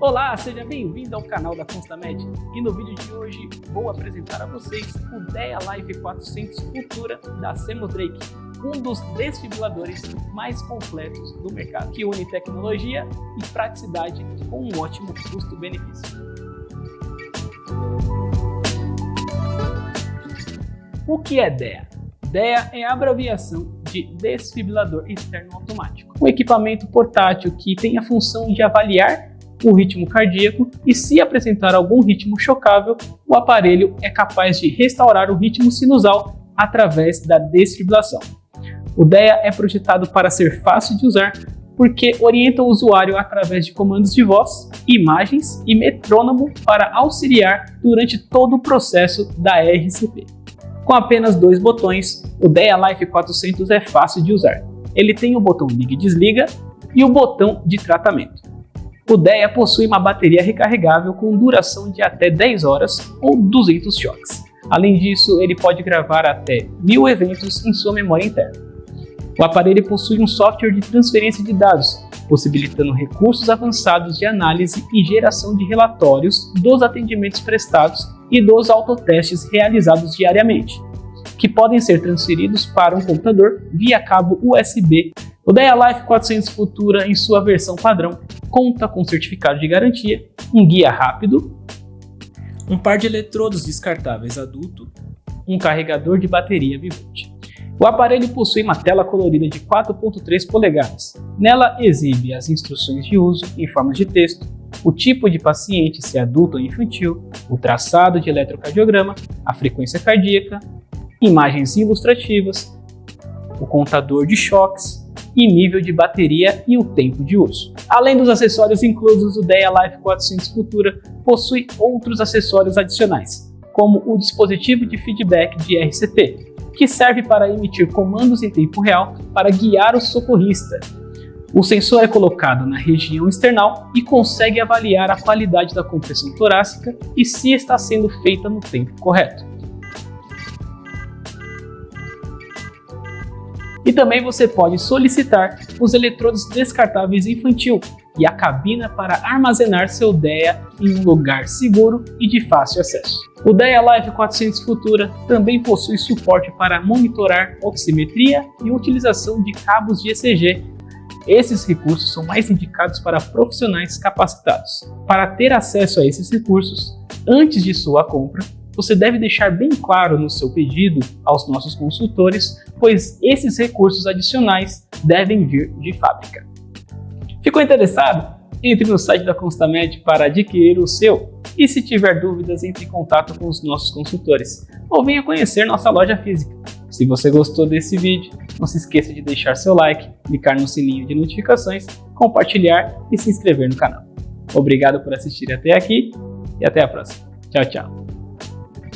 Olá, seja bem-vindo ao canal da Constamed e no vídeo de hoje vou apresentar a vocês o DEA Life 400 Futura da Semodrake, um dos desfibriladores mais completos do mercado, que une tecnologia e praticidade com um ótimo custo-benefício. O que é DEA? DEA é a abreviação de Desfibrilador Externo Automático, um equipamento portátil que tem a função de avaliar o ritmo cardíaco e, se apresentar algum ritmo chocável, o aparelho é capaz de restaurar o ritmo sinusal através da desfibrilação. O DEA é projetado para ser fácil de usar porque orienta o usuário através de comandos de voz, imagens e metrônomo para auxiliar durante todo o processo da RCP. Com apenas 2 botões, o DEA Life 400 é fácil de usar. Ele tem o botão liga e desliga e o botão de tratamento. O DEA possui uma bateria recarregável com duração de até 10 horas ou 200 choques. Além disso, ele pode gravar até 1000 eventos em sua memória interna. O aparelho possui um software de transferência de dados, possibilitando recursos avançados de análise e geração de relatórios dos atendimentos prestados e dos autotestes realizados diariamente, que podem ser transferidos para um computador via cabo USB. O DEA Life 400 Futura, em sua versão padrão, conta com certificado de garantia, um guia rápido, um par de eletrodos descartáveis adulto, um carregador de bateria bivolt. O aparelho possui uma tela colorida de 4.3 polegadas. Nela exibe as instruções de uso em forma de texto, o tipo de paciente, se adulto ou infantil, o traçado de eletrocardiograma, a frequência cardíaca, imagens ilustrativas, o contador de choques e nível de bateria e o tempo de uso. Além dos acessórios inclusos, o DEA Life 400 Futura possui outros acessórios adicionais, como o dispositivo de feedback de RCP, que serve para emitir comandos em tempo real para guiar o socorrista. O sensor é colocado na região external e consegue avaliar a qualidade da compressão torácica e se está sendo feita no tempo correto. E também você pode solicitar os eletrodos descartáveis infantil e a cabina para armazenar seu DEA em um lugar seguro e de fácil acesso. O DEA Life 400 Futura também possui suporte para monitorar oximetria e utilização de cabos de ECG. Esses recursos são mais indicados para profissionais capacitados. Para ter acesso a esses recursos, antes de sua compra, você deve deixar bem claro no seu pedido aos nossos consultores, pois esses recursos adicionais devem vir de fábrica. Ficou interessado? Entre no site da Constamed para adquirir o seu e, se tiver dúvidas, entre em contato com os nossos consultores ou venha conhecer nossa loja física. Se você gostou desse vídeo, não se esqueça de deixar seu like, clicar no sininho de notificações, compartilhar e se inscrever no canal. Obrigado por assistir até aqui e até a próxima. Tchau, tchau.